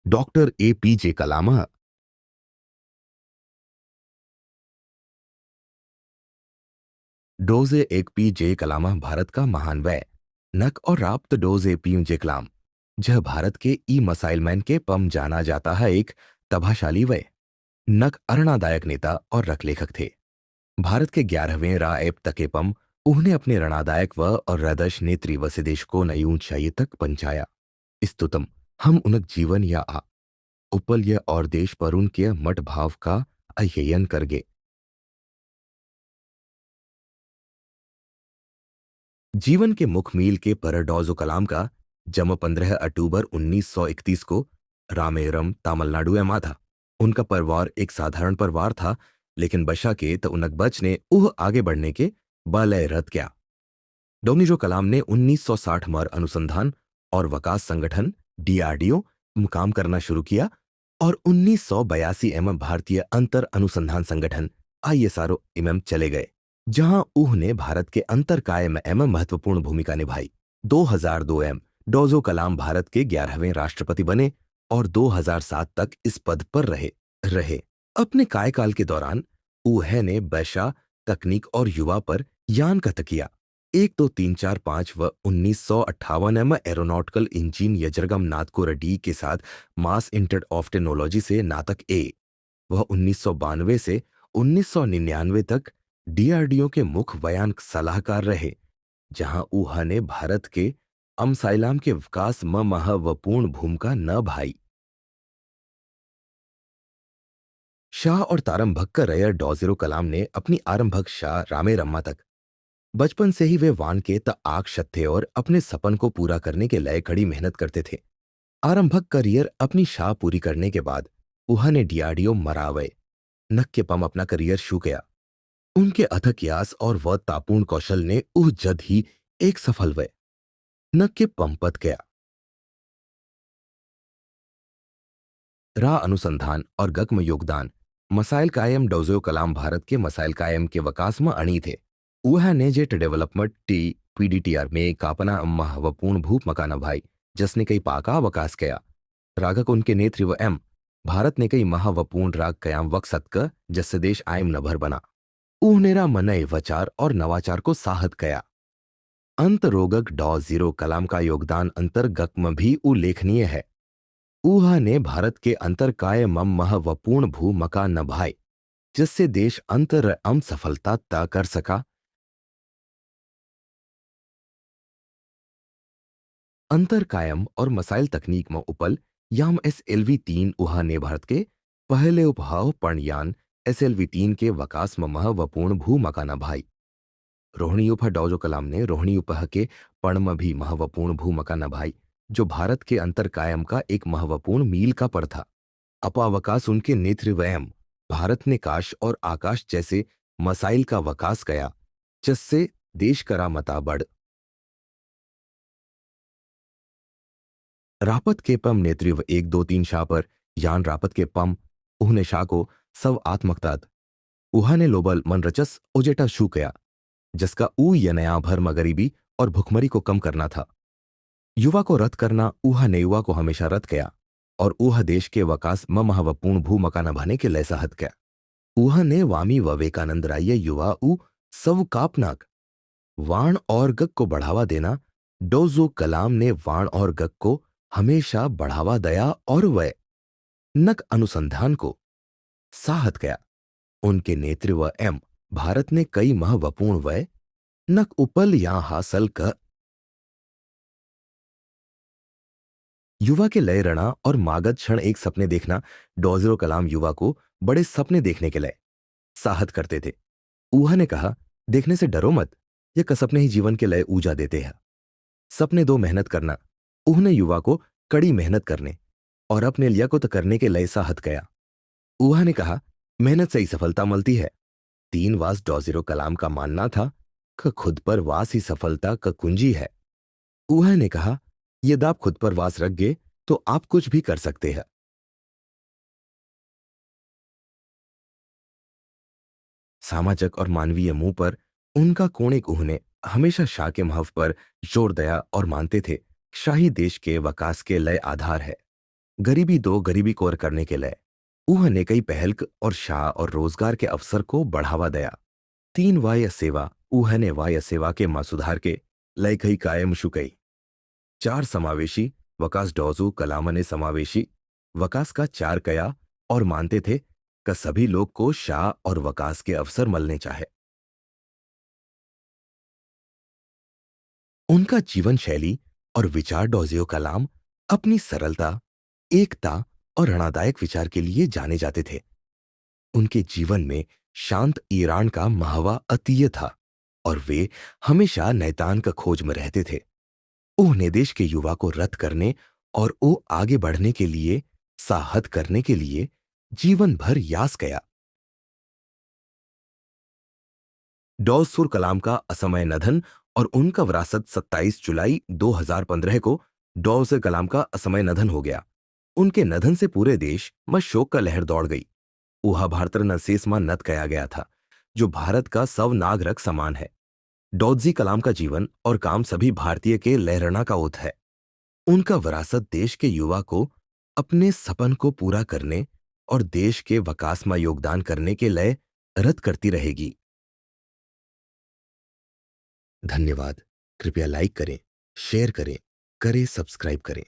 Doctor APJ कलाम। Doge एक पीजे कलाम भारत का महान वै नक और राप्त डोजे पीजे कलाम जह भारत के ई मसाइल मैन के पम जाना जाता है एक तबाशाली वै नक अरणादायक नेता और रखलेखक थे। भारत के 11वें रा एप तके पम उन्हें अपने रणदायक व और हृदय नेत्री व से देश को नई ऊंचाई तक पहुंचाया। स्तुतम हम उनक जीवन या आ उपल या और देश पर उनके मठ भाव का अध्ययन करगे। जीवन के मुख मील के परडोजो कलाम का जन्म 15 अक्टूबर 1931 को रामेरम तमिलनाडु में था। उनका परिवार एक साधारण परिवार था, लेकिन बशा के तो उनक बच ने उह आगे बढ़ने के बलय रत क्या। डोनिजो कलाम ने 1960 मर अनुसंधान और विकास संगठन DRDO में काम करना शुरू किया और 1982 भारतीय अंतर अनुसंधान संगठन ISRO में चले गए, जहां उन्होंने भारत के अंतर कायम में महत्वपूर्ण भूमिका निभाई। 2002 डोजो कलाम भारत के 11वें राष्ट्रपति बने और 2007 तक इस पद पर रहे। अपने कार्यकाल के दौरान उन्हें ने बैशा तकनीक और युवा पर यान का तकिया। 1 2 3 4 5 व 1958 में एरोनॉटिकल इंजीन यजरगम नाथको रेड्डी के साथ मास इंटर ऑफ टेक्नोलॉजी से नातक ए। वह 1992 से 1999 तक DRDO के मुख्य बयान सलाहकार रहे, जहां ऊहा ने भारत के अमसाइलाम के विकास में महत्वपूर्ण भूमिका न भाई। शाह और तारंभक का रयर डॉजरो कलाम ने अपनी आरंभक शाह रामे रम्मा तक बचपन से ही वे वान के त आग थे और अपने सपन को पूरा करने के लिए कड़ी मेहनत करते थे। आरंभक करियर अपनी शाह पूरी करने के बाद उहा ने DRDO मरावे नक के पम अपना करियर शुरू किया। उनके अथक यास और वह तापूर्ण कौशल ने उह जद ही एक सफल वे नक के पंपत गया। रा अनुसंधान और गक में योगदान मसाइल कायम डोजो कलाम भारत के मसाइल कायम के विकास में अणी थे। वह ने जेट डेवलपमेंट टी PDTR में कापना महत्वपूर्ण भूप मकाना भाई, जिसने कई पाका विकास किया। रागक उनके नेतृत्व भारत ने कई महत्वपूर्ण राग कयाम वक्सत का जिससे देश आयम नभर बना। उहनेरा मनय वचार और नवाचार को साहत कया। अंत रोगक डॉ 0 कलाम का योगदान अंतर्गत में भी उल्लेखनीय है। ऊहा ने भारत के अंतरकाय मम महत्वपूर्ण भूमिका निभाई, जिससे देश अंतर सफलता तय कर सका। अंतर कायम और मसाइल तकनीक में उपल याम SLV-3 ऊहा ने भारत के पहले उपहाव पणयान SLV-3 के विकास में महत्वपूर्ण भूमिका निभाई। रोहिणी उपह डॉजो कलाम ने रोहिणी उपह के पण में भी महत्वपूर्ण भूमिका निभाई, जो भारत के अंतर कायम का एक महत्वपूर्ण मील का पर था। अपावकाश उनके नेतृत्व भारत ने काश और आकाश जैसे मसाइल का विकास किया, जिससे देश करा मता बढ़। रापत के पम नेतृत्व 1 2 3 शाह पर यान रापत के पम उन्हें शाह को सव आत्मकताद उहा ने लोबल मनरचस उजेटा शू किया, जिसका ऊ ये नया भर में गरीबी और भुखमरी को कम करना था। युवा को रद्द करना ऊहा ने युवा को हमेशा रद्द किया और ऊहा देश के विकास में महत्वपूर्ण भूमिका निभाने के लिए सहत किया। ऊहा ने वामी विवेकानंद राय युवा ऊ सव कापनाक वाण और गक को बढ़ावा देना। डोजो कलाम ने वाण और गक को हमेशा बढ़ावा दया और वह नक अनुसंधान को साहत किया। उनके नेतृत्व भारत ने कई महत्वपूर्ण वह नक उपल यहां हासिल कर युवा के लय रणा और मागध क्षण एक सपने देखना। डॉजरो कलाम युवा को बड़े सपने देखने के लिए साहत करते थे। ऊहा ने कहा, देखने से डरो मत, ये कसपने ही जीवन के लय ऊर्जा देते हैं। सपने दो मेहनत करना। उन्होंने युवा को कड़ी मेहनत करने और अपने लिया को तो करने के लय साहत किया। ऊहा ने कहा, मेहनत से ही सफलता मिलती है। 3 वास डॉ 0 कलाम का मानना था कि खुद पर वास ही सफलता का कुंजी है। ऊहा ने कहा, यदि आप खुद पर वास रख गए तो आप कुछ भी कर सकते हैं। सामाजिक और मानवीय मुंह पर उनका कोणिक उन्हें हमेशा शाह के महत्व पर जोर दया और मानते थे शाही देश के विकास के लय आधार है। गरीबी दो गरीबी कोर करने के लिए उन्होंने कई पहल और शाह और रोजगार के अवसर को बढ़ावा दिया। तीन वाय सेवा उन्होंने वाय सेवा के मां सुधार के लय कई कायम शुकई। चार समावेशी वकास डॉजू कलाम ने समावेशी वकास का चार कया और मानते थे कि सभी लोग को शाह और वकास के अवसर मिलने चाहे। उनका जीवन शैली और विचार डॉजियो कलाम अपनी सरलता, एकता और रणदायक विचार के लिए जाने जाते थे। उनके जीवन में शांत ईरान का महवा अतीय था और वे हमेशा नैतान का खोज में रहते थे। उन्हें देश के युवा को रद्द करने और वो आगे बढ़ने के लिए साहत करने के लिए जीवन भर यास गया। डॉसुर कलाम का असमय निधन और उनका विरासत 27 जुलाई 2015 को डॉसुर कलाम का असमय निधन हो गया। उनके निधन से पूरे देश में शोक का लहर दौड़ गई। उहा भारत नसेसमा नत कया गया था, जो भारत का सव नागरिक समान है। डॉडजी कलाम का जीवन और काम सभी भारतीय के लहराना का ओत है। उनका विरासत देश के युवा को अपने सपन को पूरा करने और देश के विकास में योगदान करने के लिए रद्द करती रहेगी। धन्यवाद। कृपया लाइक करें, शेयर करें, करें सब्सक्राइब करें।